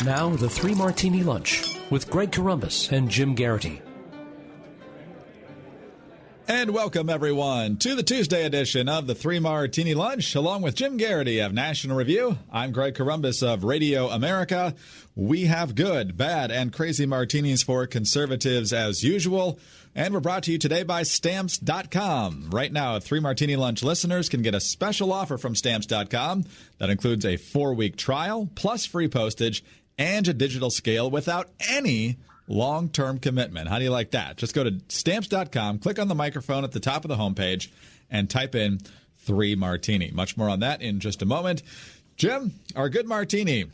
Now, the Three Martini Lunch with Greg Corombos and Jim Geraghty. And welcome, everyone, to the Tuesday edition of the Three Martini Lunch, along with Jim Geraghty of National Review. I'm Greg Corombos of Radio America. We have good, bad, and crazy martinis for conservatives as usual. And we're brought to you today by Stamps.com. Right now, Three Martini Lunch listeners can get a special offer from Stamps.com that includes a 4-week trial, plus free postage, and a digital scale without any long-term commitment. How do you like that? Just go to Stamps.com, click on the microphone at the top of the homepage, and type in 3 Martini. Much more on that in just a moment. Jim, our good martini.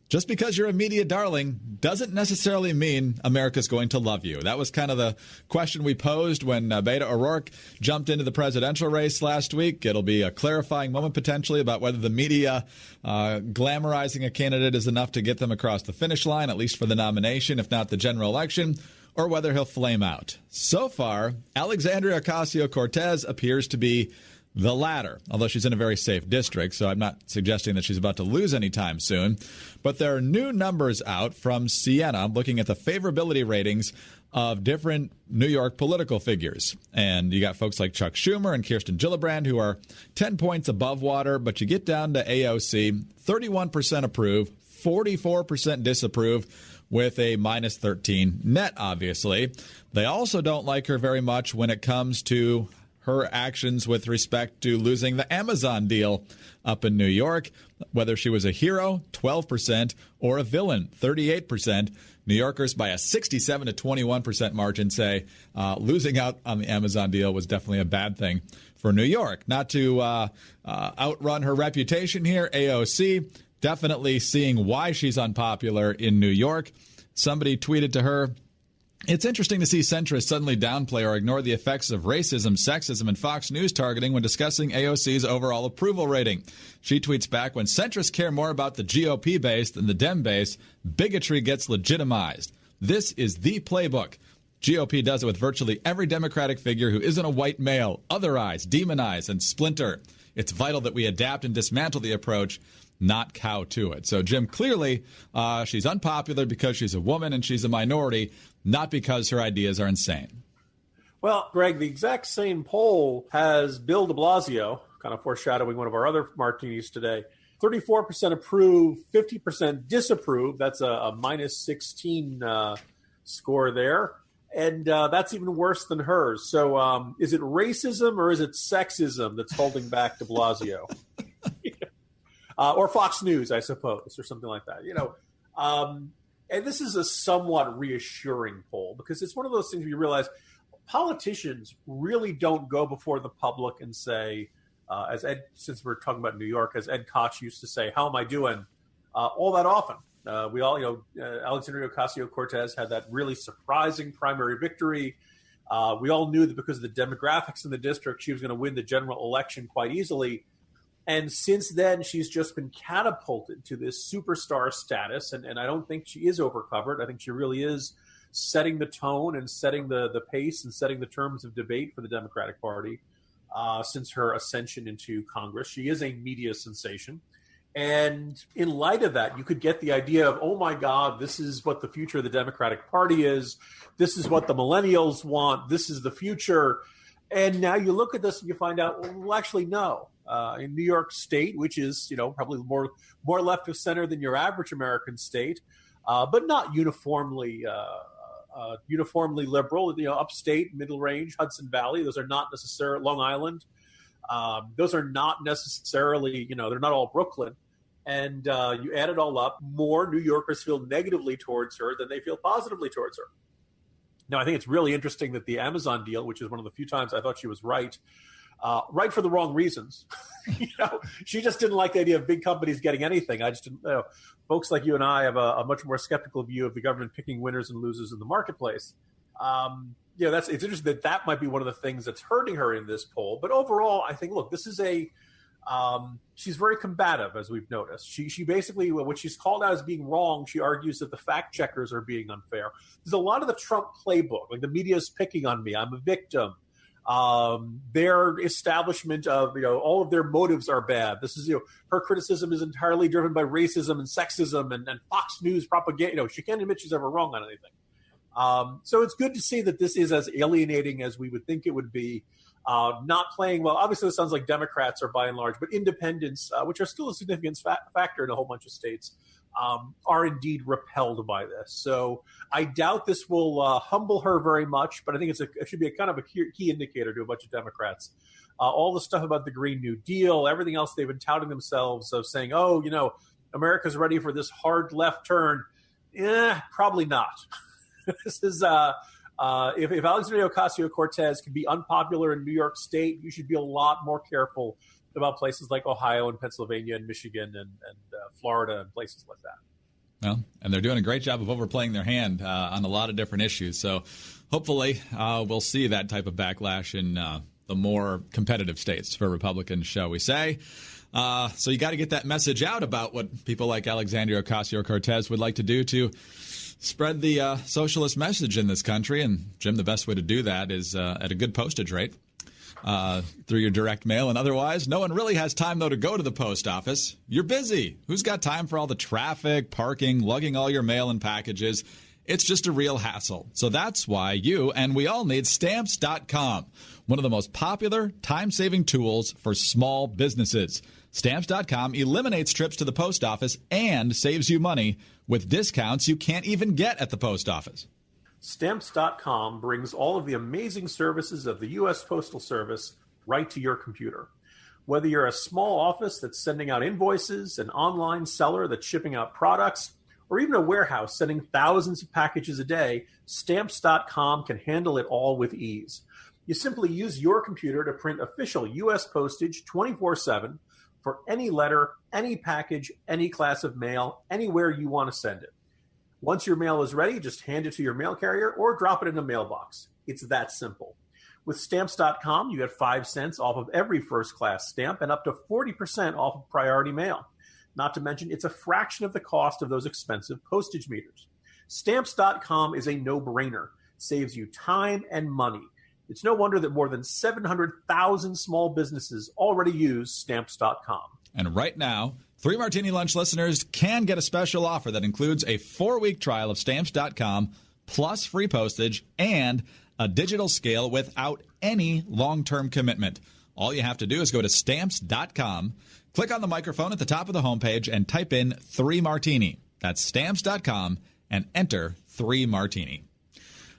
Just because you're a media darling doesn't necessarily mean America's going to love you. That was kind of the question we posed when Beto O'Rourke jumped into the presidential race last week. It'll be a clarifying moment potentially about whether the media glamorizing a candidate is enough to get them across the finish line, at least for the nomination, if not the general election, or whether he'll flame out. So far, Alexandria Ocasio-Cortez appears to be the latter, although she's in a very safe district, so I'm not suggesting that she's about to lose anytime soon. But there are new numbers out from Siena looking at the favorability ratings of different New York political figures. And you got folks like Chuck Schumer and Kirsten Gillibrand who are 10 points above water, but you get down to AOC, 31% approve, 44% disapprove, with a minus 13 net, obviously. They also don't like her very much when it comes to her actions with respect to losing the Amazon deal up in New York, whether she was a hero, 12%, or a villain, 38%. New Yorkers, by a 67 to 21% margin, say losing out on the Amazon deal was definitely a bad thing for New York. Not to outrun her reputation here, AOC definitely seeing why she's unpopular in New York. Somebody tweeted to her, "It's interesting to see centrists suddenly downplay or ignore the effects of racism, sexism, and Fox News targeting when discussing AOC's overall approval rating." She tweets back, "When centrists care more about the GOP base than the Dem base, bigotry gets legitimized. This is the playbook. GOP does it with virtually every Democratic figure who isn't a white male, otherize, demonize, and splinter. It's vital that we adapt and dismantle the approach, not cow to it." So, Jim, clearly she's unpopular because she's a woman and she's a minority, not because her ideas are insane. Well, Greg, the exact same poll has Bill DeBlasio, kind of foreshadowing one of our other martinis today. 34% approve, 50% disapprove. That's a minus 16 score there. And that's even worse than hers. So is it racism or is it sexism that's holding back DeBlasio? Or Fox News, I suppose, or something like that. And this is a somewhat reassuring poll because it's one of those things where you realize politicians really don't go before the public and say, since we're talking about New York, as Ed Koch used to say, "How am I doing?" All that often. We all, Alexandria Ocasio-Cortez had that really surprising primary victory. We all knew that because of the demographics in the district, she was going to win the general election quite easily. And since then, she's just been catapulted to this superstar status. And I don't think she is overcovered. I think she really is setting the tone and setting the pace and setting the terms of debate for the Democratic Party since her ascension into Congress. She is a media sensation. And in light of that, you could get the idea of, oh, my God, this is what the future of the Democratic Party is. This is what the millennials want. This is the future. And now you look at this and you find out, well, actually, no. In New York State, which is, probably more left of center than your average American state, but not uniformly liberal. Upstate, middle range, Hudson Valley, those are not necessarily Long Island. Those are not necessarily, they're not all Brooklyn. And you add it all up, more New Yorkers feel negatively towards her than they feel positively towards her. Now, I think it's really interesting that the Amazon deal, which is one of the few times I thought she was right for the wrong reasons. She just didn't like the idea of big companies getting anything. I just didn't. Folks like you and I have a much more skeptical view of the government picking winners and losers in the marketplace. It's interesting that might be one of the things that's hurting her in this poll. But overall, I think, look, this is she's very combative, as we've noticed. She basically, what she's called out as being wrong, she argues that the fact checkers are being unfair. There's a lot of the Trump playbook, like the media is picking on me. I'm a victim. Their establishment of, all of their motives are bad. This is, her criticism is entirely driven by racism and sexism and Fox News propaganda. She can't admit she's ever wrong on anything. So it's good to see that this is as alienating as we would think it would be. Not playing well. Obviously, it sounds like Democrats are by and large, but independents, which are still a significant factor in a whole bunch of states, are indeed repelled by this. So I doubt this will humble her very much, but I think it should be a kind of a key indicator to a bunch of Democrats. All the stuff about the Green New Deal, everything else they've been touting themselves of saying, America's ready for this hard left turn. Probably not. This is if Alexandria Ocasio-Cortez can be unpopular in New York State, you should be a lot more careful about places like Ohio and Pennsylvania and Michigan and Florida and places like that. Well, and they're doing a great job of overplaying their hand on a lot of different issues. So hopefully we'll see that type of backlash in the more competitive states for Republicans, shall we say. So you got to get that message out about what people like Alexandria Ocasio-Cortez would like to do to spread the socialist message in this country. And, Jim, the best way to do that is at a good postage rate through your direct mail and otherwise. No one really has time, though, to go to the post office. You're busy. Who's got time for all the traffic, parking, lugging all your mail and packages? It's just a real hassle. So that's why you and we all need Stamps.com, one of the most popular time-saving tools for small businesses. Stamps.com eliminates trips to the post office and saves you money with discounts you can't even get at the post office. Stamps.com brings all of the amazing services of the U.S. Postal Service right to your computer. Whether you're a small office that's sending out invoices, an online seller that's shipping out products, or even a warehouse sending thousands of packages a day, Stamps.com can handle it all with ease. You simply use your computer to print official U.S. postage 24/7 for any letter, any package, any class of mail, anywhere you want to send it. Once your mail is ready, just hand it to your mail carrier or drop it in a mailbox. It's that simple. With Stamps.com, you get 5 cents off of every first-class stamp and up to 40% off of priority mail. Not to mention, it's a fraction of the cost of those expensive postage meters. Stamps.com is a no-brainer. Saves you time and money. It's no wonder that more than 700,000 small businesses already use Stamps.com. And right now, 3 Martini Lunch listeners can get a special offer that includes a 4-week trial of Stamps.com plus free postage and a digital scale without any long-term commitment. All you have to do is go to Stamps.com, click on the microphone at the top of the homepage, and type in 3 Martini. That's Stamps.com and enter 3 Martini.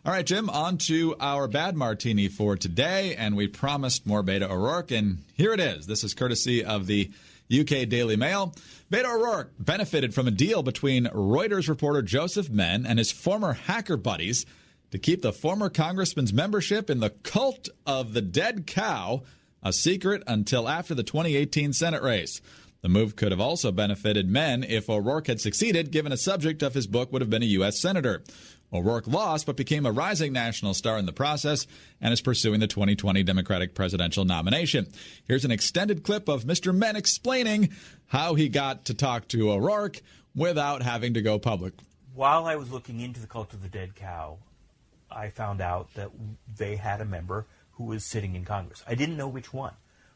All right, Jim, on to our bad martini for today, and we promised more Beto O'Rourke, and here it is. This is courtesy of the UK Daily Mail. Beto O'Rourke benefited from a deal between Reuters reporter Joseph Menn and his former hacker buddies to keep the former congressman's membership in the cult of the dead cow a secret until after the 2018 Senate race. The move could have also benefited Menn if O'Rourke had succeeded, given a subject of his book would have been a U.S. senator. O'Rourke lost, but became a rising national star in the process and is pursuing the 2020 Democratic presidential nomination. Here's an extended clip of Mr. Menn explaining how he got to talk to O'Rourke without having to go public. While I was looking into the cult of the dead cow, I found out that they had a member who was sitting in Congress. I didn't know which one,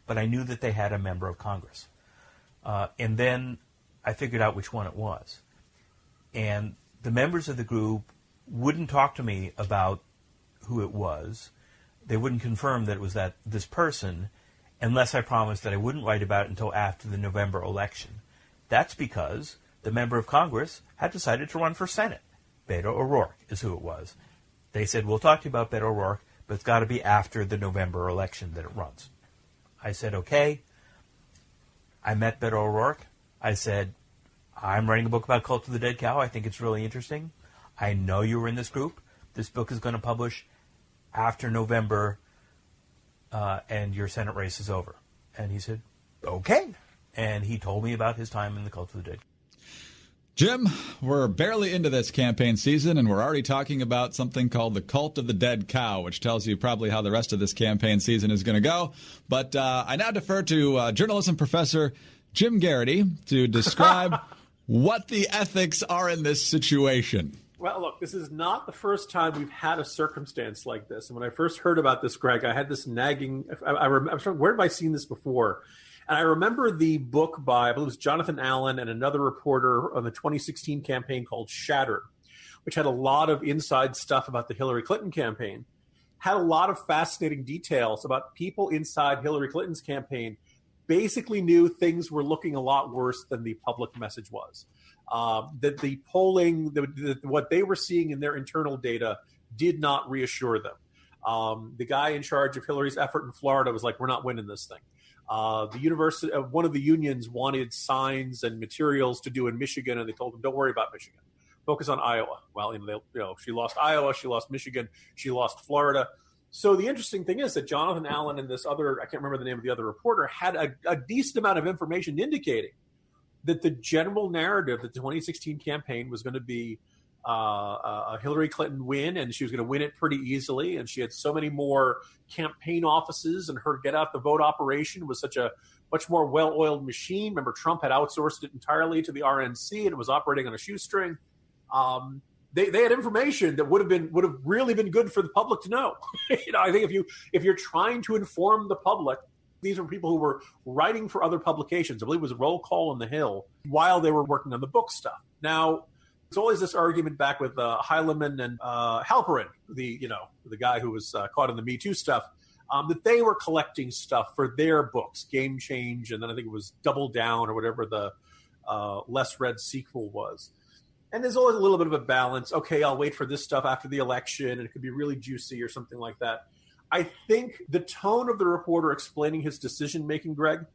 but I knew that they had a member of Congress. And then I figured out which one it was. And the members of the group wouldn't talk to me about who it was. They wouldn't confirm that it was this person unless I promised that I wouldn't write about it until after the November election. That's because the member of Congress had decided to run for Senate. Beto O'Rourke is who it was. They said, we'll talk to you about Beto O'Rourke, but it's got to be after the November election that it runs. I said, okay. I met Beto O'Rourke. I said, I'm writing a book about Cult of the Dead Cow. I think it's really interesting. I know you were in this group. This book is going to publish after November, and your Senate race is over. And he said, okay. And he told me about his time in the Cult of the Dead. Jim, we're barely into this campaign season, and we're already talking about something called the Cult of the Dead Cow, which tells you probably how the rest of this campaign season is going to go. But I now defer to journalism professor Jim Geraghty to describe what the ethics are in this situation. Well, look, this is not the first time we've had a circumstance like this. And when I first heard about this, Greg, I had this nagging. I was trying, where have I seen this before? And I remember the book by, I believe it was Jonathan Allen and another reporter on the 2016 campaign called Shattered, which had a lot of inside stuff about the Hillary Clinton campaign, had a lot of fascinating details about people inside Hillary Clinton's campaign basically knew things were looking a lot worse than the public message was. That the polling, what they were seeing in their internal data did not reassure them. The guy in charge of Hillary's effort in Florida was like, we're not winning this thing. The university, one of the unions wanted signs and materials to do in Michigan, and they told them, don't worry about Michigan. Focus on Iowa. Well, she lost Iowa, she lost Michigan, she lost Florida. So the interesting thing is that Jonathan Allen and this other, I can't remember the name of the other reporter, had a decent amount of information indicating that the general narrative that the 2016 campaign was going to be a Hillary Clinton win, and she was going to win it pretty easily, and she had so many more campaign offices, and her get out the vote operation was such a much more well-oiled machine. Remember, Trump had outsourced it entirely to the RNC, and it was operating on a shoestring. They had information that would have really been good for the public to know. I think if you're trying to inform the public, these are people who were writing for other publications. I believe it was Roll Call on the Hill while they were working on the book stuff. Now, there's always this argument back with Heilemann and Halperin, the guy who was caught in the Me Too stuff, that they were collecting stuff for their books, Game Change, and then I think it was Double Down or whatever the less read sequel was. And there's always a little bit of a balance. Okay, I'll wait for this stuff after the election, and it could be really juicy or something like that. I think the tone of the reporter explaining his decision-making, Greg,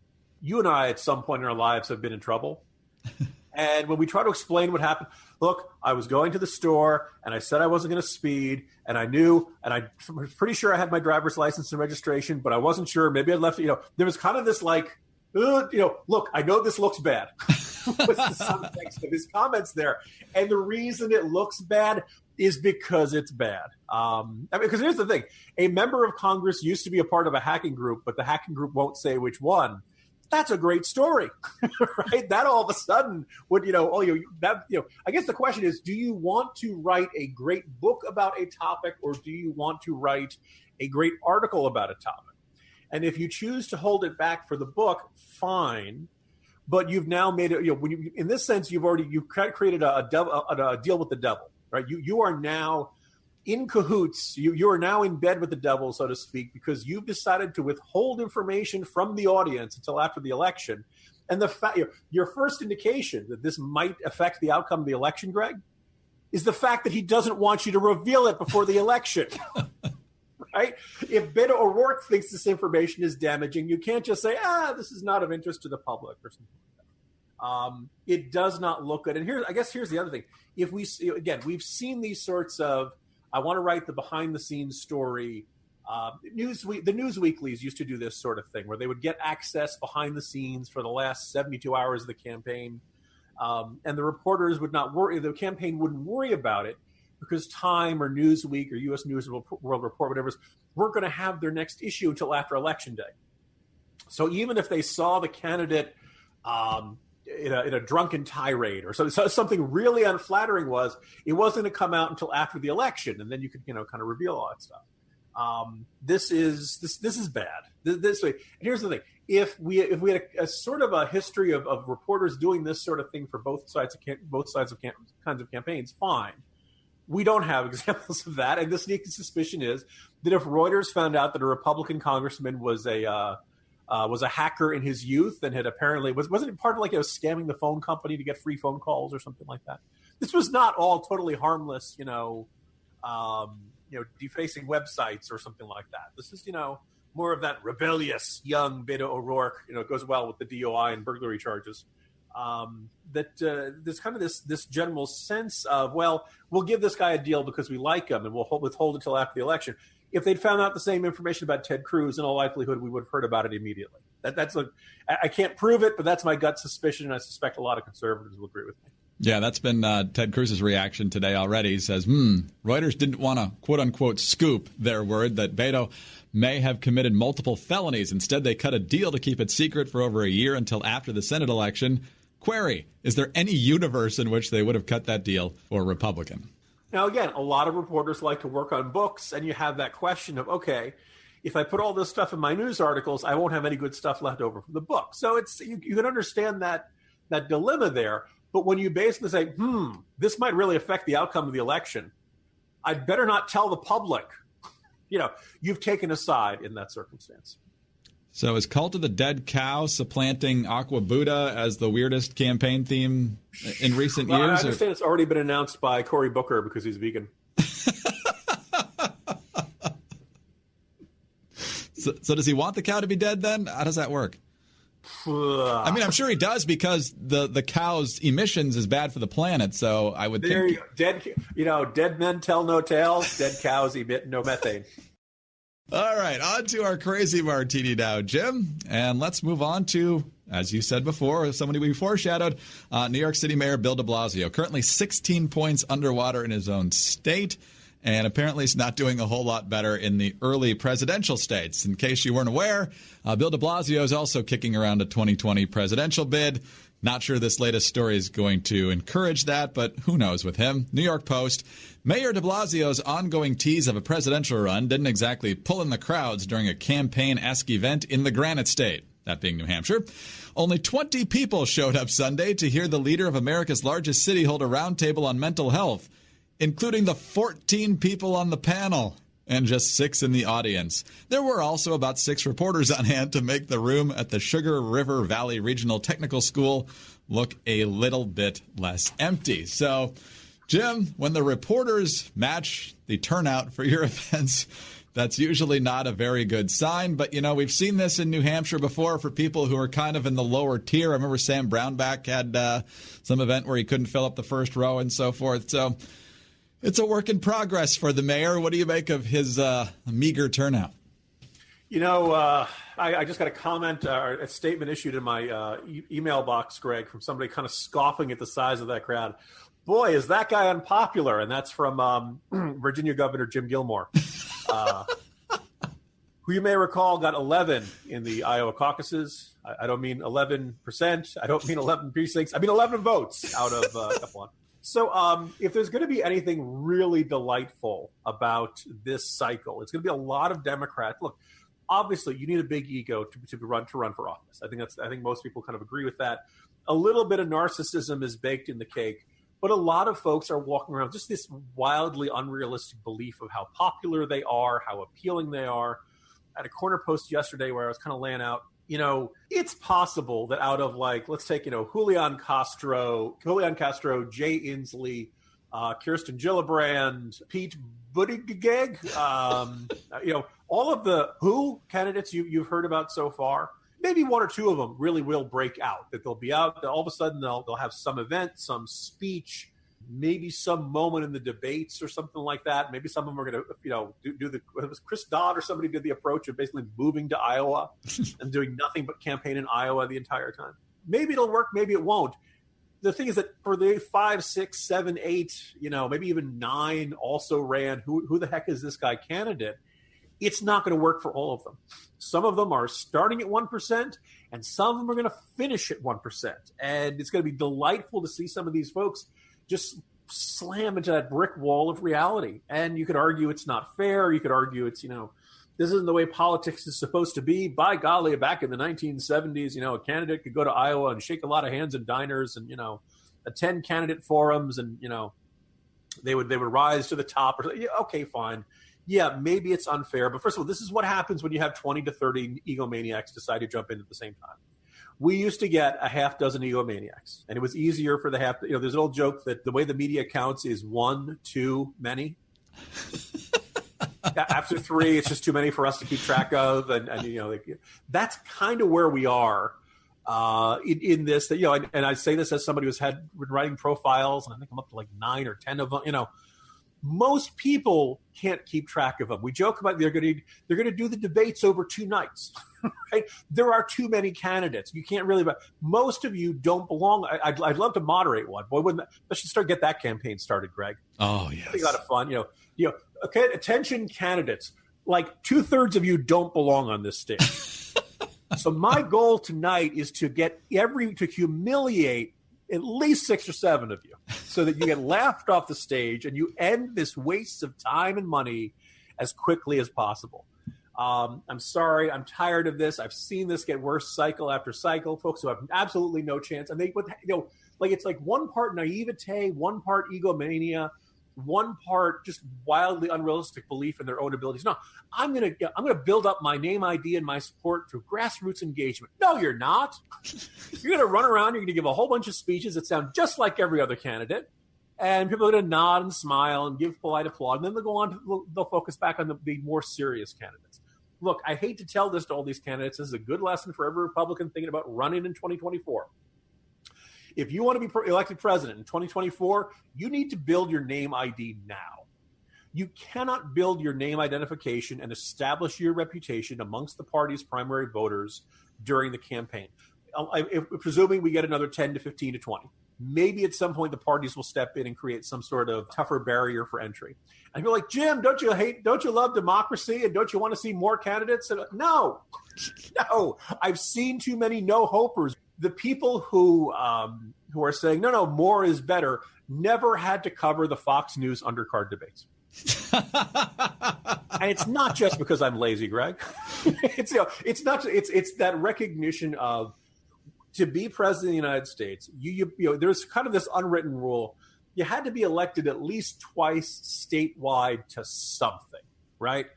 you and I at some point in our lives have been in trouble. And when we try to explain what happened, look, I was going to the store, and I said I wasn't going to speed, and I knew, and I was pretty sure I had my driver's license and registration, but I wasn't sure. Maybe I left, there was kind of this like, look, I know this looks bad. Was the subtext of his comments there. And the reason it looks bad is because it's bad. Because here's the thing. A member of Congress used to be a part of a hacking group, but the hacking group won't say which one. That's a great story, right? That all of a sudden would, I guess the question is, do you want to write a great book about a topic, or do you want to write a great article about a topic? And if you choose to hold it back for the book, fine. But you've now made it, in this sense, you've created a deal with the devil, right? You are now in cahoots. You are now in bed with the devil, so to speak, because you've decided to withhold information from the audience until after the election. And your first indication that this might affect the outcome of the election, Greg, is the fact that he doesn't want you to reveal it before the election. Right? If Beto O'Rourke thinks this information is damaging, you can't just say, this is not of interest to the public or something like that. It does not look good. And here's the other thing. If we've seen these sorts of, I want to write the behind the scenes story. The news weeklies used to do this sort of thing where they would get access behind the scenes for the last 72 hours of the campaign. And the reporters would not worry, the campaign wouldn't worry about it, because Time or Newsweek or U.S. News World Report, whatever, weren't going to have their next issue until after Election Day. So even if they saw the candidate in a drunken tirade or something really unflattering, it wasn't going to come out until after the election, and then you could kind of reveal all that stuff. This is bad. This way. And here's the thing: if we had a sort of a history of reporters doing this sort of thing for both sides of kinds of campaigns, fine. We don't have examples of that, and the sneaking suspicion is that if Reuters found out that a Republican congressman was a hacker in his youth and had apparently wasn't it part of scamming the phone company to get free phone calls or something like that. This was not all totally harmless, defacing websites or something like that. This is more of that rebellious young Beto O'Rourke. It goes well with the DOI and burglary charges. There's kind of this general sense of, well, we'll give this guy a deal because we like him, and we'll withhold it until after the election. If they'd found out the same information about Ted Cruz, in all likelihood, we would have heard about it immediately. I can't prove it, but that's my gut suspicion, and I suspect a lot of conservatives will agree with me. Yeah, that's been Ted Cruz's reaction today already. He says, Reuters didn't want to, quote-unquote, scoop their word that Beto may have committed multiple felonies. Instead, they cut a deal to keep it secret for over a year until after the Senate election. Query, is there any universe in which they would have cut that deal for a Republican? Now, again, a lot of reporters like to work on books, and you have that question of, okay, if I put all this stuff in my news articles, I won't have any good stuff left over from the book. So you can understand that dilemma there. But when you basically say, this might really affect the outcome of the election, I'd better not tell the public. You've taken a side in that circumstance. So is Cult of the Dead Cow supplanting Aqua Buddha as the weirdest campaign theme in recent years? I understand it's already been announced by Cory Booker because he's vegan. So does he want the cow to be dead then? How does that work? I mean, I'm sure he does because the cow's emissions is bad for the planet. So I would think dead men tell no tales. Dead cows emit no methane. All right, on to our crazy martini now, Jim. And let's move on to, as you said before, somebody we foreshadowed, New York City Mayor Bill de Blasio, currently 16 points underwater in his own state. And apparently he's not doing a whole lot better in the early presidential states. In case you weren't aware, Bill de Blasio is also kicking around a 2020 presidential bid. Not sure this latest story is going to encourage that, but who knows with him. New York Post, Mayor de Blasio's ongoing tease of a presidential run didn't exactly pull in the crowds during a campaign-esque event in the Granite State, that being New Hampshire. Only 20 people showed up Sunday to hear the leader of America's largest city hold a roundtable on mental health, including the 14 people on the panel and just 6 in the audience. There were also about 6 reporters on hand to make the room at the Sugar River Valley Regional Technical School look a little bit less empty. So, Jim, when the reporters match the turnout for your events, that's usually not a very good sign. But, we've seen this in New Hampshire before for people who are kind of in the lower tier. I remember Sam Brownback had some event where he couldn't fill up the first row and so forth. So it's a work in progress for the mayor. What do you make of his meager turnout? I just got a comment, a statement issued in my email box, Greg, from somebody kind of scoffing at the size of that crowd. Boy, is that guy unpopular. And that's from Virginia Governor Jim Gilmore, who you may recall got 11 in the Iowa caucuses. I don't mean 11%. I don't mean 11 precincts. I mean 11 votes out of a couple of. So if there's going to be anything really delightful about this cycle, it's going to be a lot of Democrats. Look, obviously, you need a big ego to run for office. I think most people kind of agree with that. A little bit of narcissism is baked in the cake, but a lot of folks are walking around just this wildly unrealistic belief of how popular they are, how appealing they are. I had a corner post yesterday where I was kind of laying out, it's possible that out of let's take, Julian Castro, Jay Inslee, Kirsten Gillibrand, Pete Buttigieg, all of the who candidates you've heard about so far, maybe 1 or 2 of them really will break out, that they'll be out, that all of a sudden they'll have some event, some speech, maybe some moment in the debates or something like that. Maybe some of them are going to, do the Chris Dodd or somebody did the approach of basically moving to Iowa and doing nothing but campaign in Iowa the entire time. Maybe it'll work, maybe it won't. The thing is that for the 5, 6, 7, 8, maybe even 9 also ran, who the heck is this guy candidate? It's not going to work for all of them. Some of them are starting at 1%, and some of them are going to finish at 1%. And it's going to be delightful to see some of these folks just slam into that brick wall of reality. And you could argue it's not fair. You could argue it's, this isn't the way politics is supposed to be. By golly, back in the 1970s, a candidate could go to Iowa and shake a lot of hands in diners and, attend candidate forums and, they would rise to the top. Okay, fine. Yeah, maybe it's unfair. But first of all, this is what happens when you have 20 to 30 egomaniacs decide to jump in at the same time. We used to get a half dozen egomaniacs, and it was easier for the half. There's an old joke that the way the media counts is 1 too many. After 3, it's just too many for us to keep track of, and that's kind of where we are in this. That and I say this as somebody who's been writing profiles, and I think I'm up to 9 or 10 of them. Most people can't keep track of them. We joke about they're going to do the debates over 2 nights, right? There are too many candidates. You can't really. Most of you don't belong. I'd love to moderate one. Boy, let's just get that campaign started, Greg. Oh yes, a lot of fun. Okay, attention candidates. 2/3 of you don't belong on this stage. So my goal tonight is to get to humiliate at least 6 or 7 of you so that you get laughed off the stage and you end this waste of time and money as quickly as possible. I'm sorry. I'm tired of this. I've seen this get worse cycle after cycle. Folks who have absolutely no chance. And it's like one part naivete, one part egomania, one part just wildly unrealistic belief in their own abilities. No, I'm gonna build up my name ID and my support through grassroots engagement. No, you're not. You're gonna run around. You're gonna give a whole bunch of speeches that sound just like every other candidate, and people are gonna nod and smile and give polite applause. And then they'll focus back on the more serious candidates. Look, I hate to tell this to all these candidates. This is a good lesson for every Republican thinking about running in 2024. If you want to be elected president in 2024, you need to build your name ID now. You cannot build your name identification and establish your reputation amongst the party's primary voters during the campaign. Presuming we get another 10 to 15 to 20. Maybe at some point the parties will step in and create some sort of tougher barrier for entry. And you're like, Jim, don't you love democracy? And don't you want to see more candidates? No. I've seen too many no-hopers. The people who are saying, no, more is better, never had to cover the Fox News undercard debates. And it's not just because I'm lazy, Greg. It's that recognition of, to be president of the United States, there's kind of this unwritten rule. You had to be elected at least twice statewide to something, right?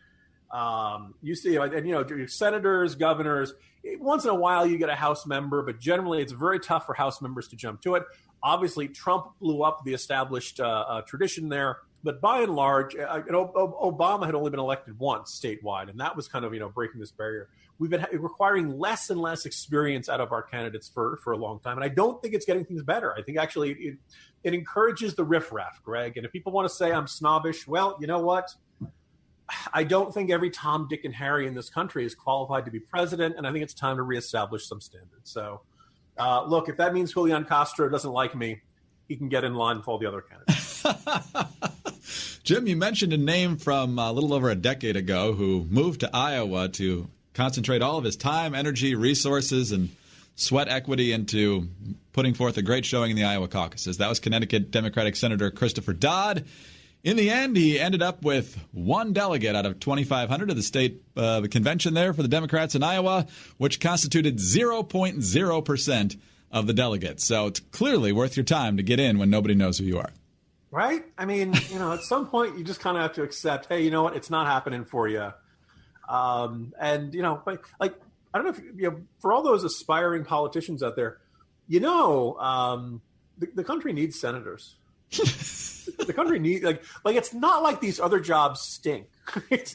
You see, your senators, governors. Once in a while, you get a House member, but generally, it's very tough for House members to jump to it. Obviously, Trump blew up the established tradition there, but by and large, Obama had only been elected once statewide, and that was kind of breaking this barrier. We've been requiring less and less experience out of our candidates for a long time, and I don't think it's getting things better. I think actually it encourages the riffraff, Greg. And if people want to say I'm snobbish, well, you know what? I don't think every Tom, Dick, and Harry in this country is qualified to be president, and I think it's time to reestablish some standards. So, look, if that means Julian Castro doesn't like me, he can get in line with all the other candidates. Jim, you mentioned a name from a little over a decade ago who moved to Iowa to concentrate all of his time, energy, resources, and sweat equity into putting forth a great showing in the Iowa caucuses. That was Connecticut Democratic Senator Christopher Dodd. In the end, he ended up with one delegate out of 2,500 of the state convention there for the Democrats in Iowa, which constituted 0.0% of the delegates. So it's clearly worth your time to get in when nobody knows who you are. Right? I mean, at some point you just kind of have to accept, hey, you know what? It's not happening for you. And, like, I don't know if, for all those aspiring politicians out there, the country needs senators. The country needs like it's not like these other jobs stink. It's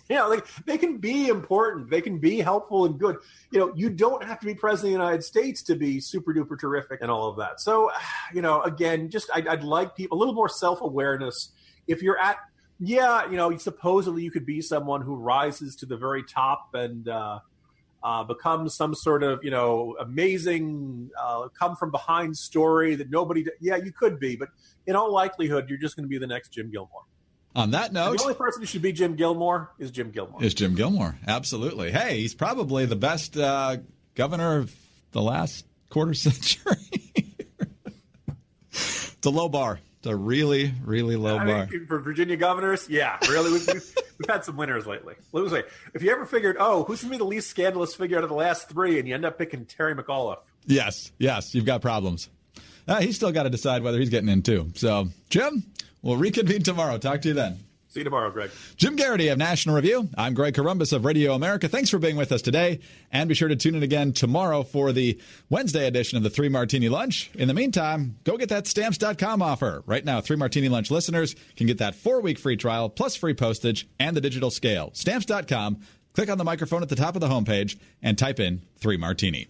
they can be important, they can be helpful and good. You don't have to be president of the United States to be super duper terrific and all of that. So, again, just I'd like people a little more self-awareness. If you're at supposedly you could be someone who rises to the very top and becomes some sort of amazing come from behind story that nobody. Yeah, you could be, but in all likelihood, you're just going to be the next Jim Gilmore. On that note, and the only person who should be Jim Gilmore is Jim Gilmore. Absolutely. Hey, he's probably the best governor of the last quarter century. It's a low bar. It's a really, really low bar. For Virginia governors, yeah, really. We've had some winners lately. Let me say, if you ever figured, who's going to be the least scandalous figure out of the last three, and you end up picking Terry McAuliffe. Yes, you've got problems. He's still got to decide whether he's getting in, too. So, Jim, we'll reconvene tomorrow. Talk to you then. See you tomorrow, Greg. Jim Geraghty of National Review. I'm Greg Corombos of Radio America. Thanks for being with us today. And be sure to tune in again tomorrow for the Wednesday edition of the 3 Martini Lunch. In the meantime, go get that Stamps.com offer. Right now, 3 Martini Lunch listeners can get that 4-week free trial plus free postage and the digital scale. Stamps.com. Click on the microphone at the top of the homepage and type in 3 Martini.